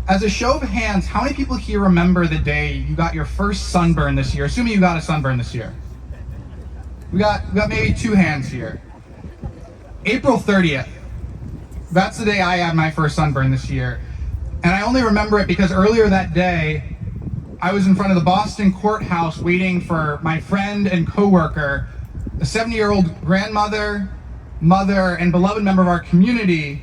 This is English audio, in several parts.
As a show of hands, how many people here remember the day you got your first sunburn this year, assuming you got a sunburn this year? We got maybe 2 hands here. April 30th. That's the day I had my first sunburn this year. And I only remember it because earlier that day, I was in front of the Boston courthouse waiting for my friend and coworker, a 70-year-old grandmother, mother, and beloved member of our community,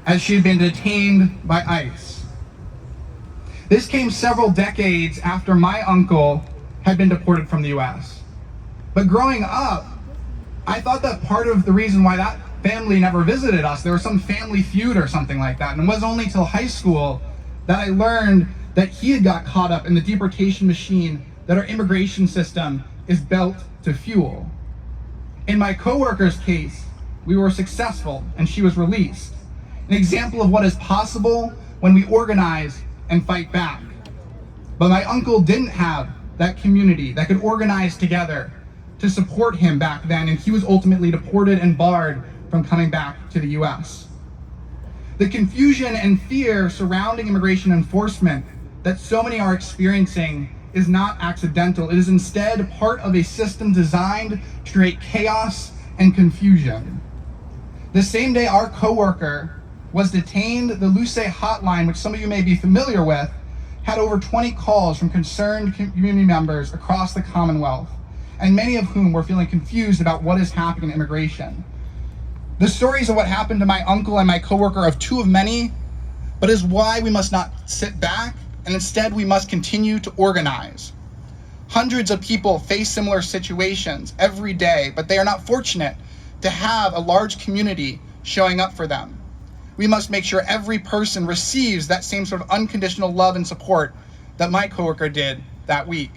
as she had been detained by ICE. This came several decades after my uncle had been deported from the US. But growing up, I thought that part of the reason why that family never visited us, there was some family feud or something like that. And it wasn't only till high school that I learned that he had got caught up in the deportation machine that our immigration system is built to fuel. In my coworker's case, we were successful and she was released. An example of what is possible when we organize and fight back. But my uncle didn't have that community that could organize together to support him back then, and he was ultimately deported and barred from coming back to the US. The confusion and fear surrounding immigration enforcement that so many are experiencing is not accidental. It is instead part of a system designed to create chaos and confusion. The same day our coworker was detained, the Luce hotline, which some of you may be familiar with, had over 20 calls from concerned community members across the Commonwealth, and many of whom were feeling confused about what is happening in immigration. The stories of what happened to my uncle and my coworker are 2 of many, but is why we must not sit back, and instead we must continue to organize. Hundreds of people face similar situations every day, but they are not fortunate to have a large community showing up for them. We must make sure every person receives that same sort of unconditional love and support that my coworker did that week.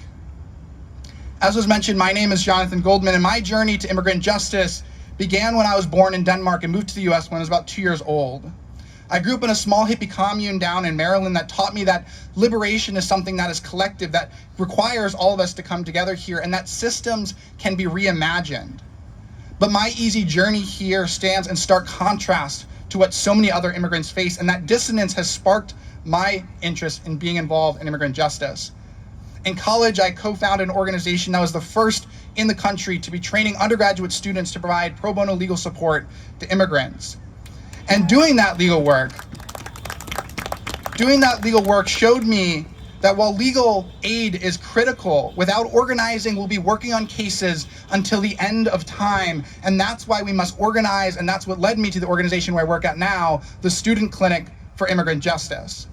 As was mentioned, my name is Jonathan Goldman, and my journey to immigrant justice began when I was born in Denmark and moved to the US when I was about 2 years old. I grew up in a small hippie commune down in Maryland that taught me that liberation is something that is collective, that requires all of us to come together here, and that systems can be reimagined. But my easy journey here stands in stark contrast to what so many other immigrants face, and that dissonance has sparked my interest in being involved in immigrant justice. In college, I co-founded an organization that was the first in the country to be training undergraduate students to provide pro bono legal support to immigrants. And doing that legal work showed me that while legal aid is critical, without organizing, we'll be working on cases until the end of time. And that's why we must organize, and that's what led me to the organization where I work at now, the Student Clinic for Immigrant Justice.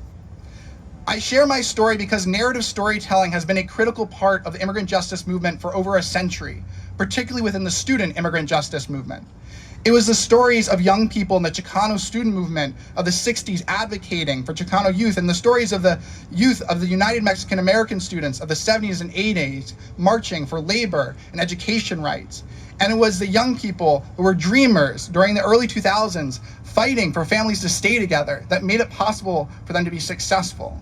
I share my story because narrative storytelling has been a critical part of the immigrant justice movement for over a century, particularly within the student immigrant justice movement. It was the stories of young people in the Chicano student movement of the 60s advocating for Chicano youth, and the stories of the youth of the United Mexican American students of the 70s and 80s marching for labor and education rights. And it was the young people who were dreamers during the early 2000s fighting for families to stay together that made it possible for them to be successful.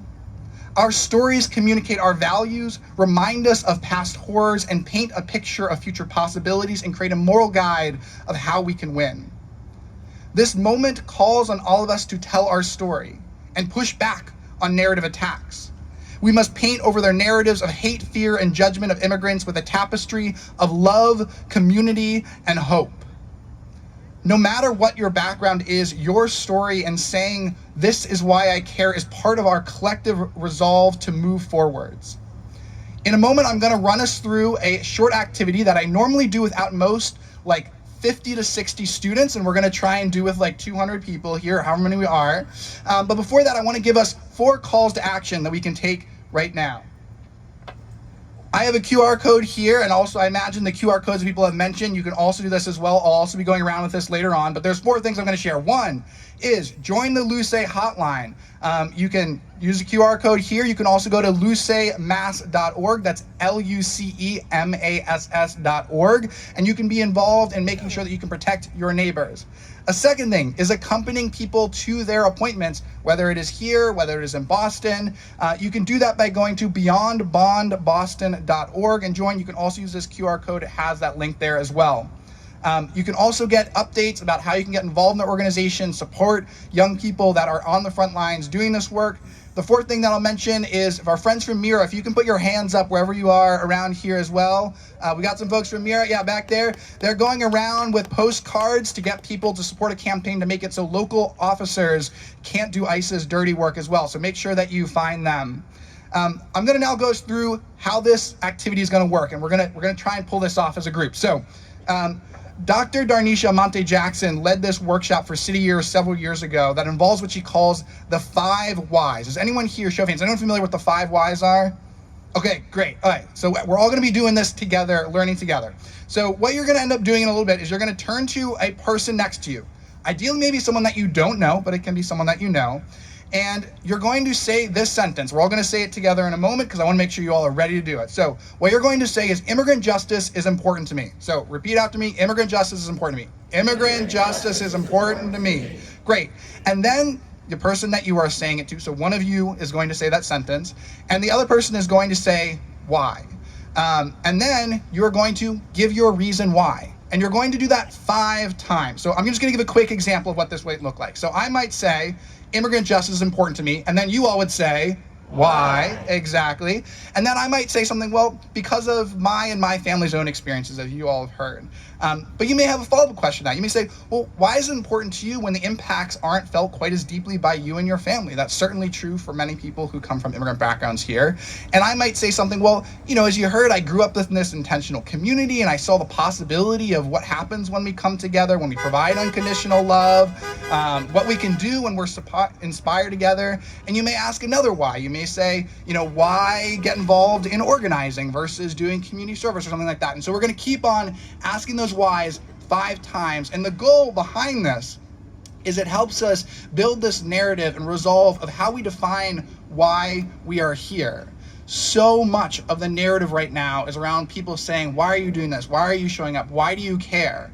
Our stories communicate our values, remind us of past horrors, and paint a picture of future possibilities and create a moral guide of how we can win. This moment calls on all of us to tell our story and push back on narrative attacks. We must paint over their narratives of hate, fear, and judgment of immigrants with a tapestry of love, community, and hope. No matter what your background is, your story and saying, "This is why I care," is part of our collective resolve to move forwards. In a moment, I'm gonna run us through a short activity that I normally do with at most like 50 to 60 students, and we're gonna try and do with like 200 people here, however many we are. But before that, I wanna give us 4 calls to action that we can take right now. I have a QR code here, and also I imagine the QR codes that people have mentioned, you can also do this as well. I'll also be going around with this later on, but there's 4 things I'm gonna share. One is join the Luce hotline. You can use the QR code here. You can also go to lucemass.org. That's LUCEMASS.org. And you can be involved in making sure that you can protect your neighbors. A second thing is accompanying people to their appointments, whether it is here, whether it is in Boston. You can do that by going to beyondbondboston.org and join. You can also use this QR code. It has that link there as well. You can also get updates about how you can get involved in the organization, support young people that are on the front lines doing this work. The fourth thing that I'll mention is if our friends from Mira, if you can put your hands up wherever you are around here as well. We got some folks from Mira, yeah, back there. They're going around with postcards to get people to support a campaign to make it so local officers can't do ICE's dirty work as well. So make sure that you find them. I'm going to now go through how this activity is going to work, and we're going to try and pull this off as a group. So Dr. Darnisha Monte-Jackson led this workshop for City Years several years ago that involves what she calls the 5 whys. Is anyone here, show of hands, anyone familiar with the 5 whys are? Okay, great. All right, so we're all going to be doing this together, learning together. So what you're going to end up doing in a little bit is you're going to turn to a person next to you. Ideally, maybe someone that you don't know, but it can be someone that you know. And you're going to say this sentence. We're all going to say it together in a moment because I want to make sure you all are ready to do it. So what you're going to say is, immigrant justice is important to me. So repeat after me, immigrant justice is important to me. Immigrant justice is important to me. Great. And then the person that you are saying it to, so one of you is going to say that sentence, and the other person is going to say why. And then you're going to give your reason why. And you're going to do that 5 times. So I'm just going to give a quick example of what this might look like. So I might say, immigrant justice is important to me, and then you all would say, why? Exactly. And then I might say something, well, because of my and my family's own experiences, as you all have heard. But you may have a follow-up question to that. You may say, well, why is it important to you when the impacts aren't felt quite as deeply by you and your family? That's certainly true for many people who come from immigrant backgrounds here. And I might say something, well, you know, as you heard, I grew up in this intentional community, and I saw the possibility of what happens when we come together, when we provide unconditional love, what we can do when we're inspired together. And you may ask another why. You may say, you know, why get involved in organizing versus doing community service or something like that. And so we're going to keep on asking those whys 5 times. And the goal behind this is it helps us build this narrative and resolve of how we define why we are here. So much of the narrative right now is around people saying, why are you doing this? Why are you showing up? Why do you care?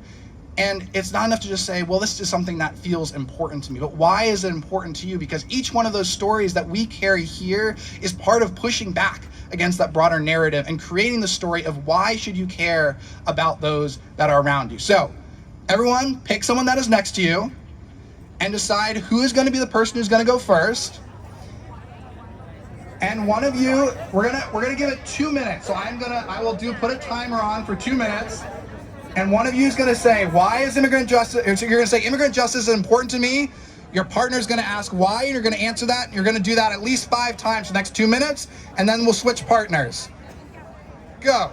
And it's not enough to just say, well, this is something that feels important to me. But why is it important to you? Because each one of those stories that we carry here is part of pushing back against that broader narrative and creating the story of why should you care about those that are around you. So everyone, pick someone that is next to you and decide who is going to be the person who's going to go first. And one of you, we're gonna give it 2 minutes. So I will put a timer on for 2 minutes. And one of you is going to say, why is immigrant justice, so you're going to say, immigrant justice is important to me. Your partner is going to ask why, and you're going to answer that. You're going to do that at least 5 times for the next 2 minutes, and then we'll switch partners. Go.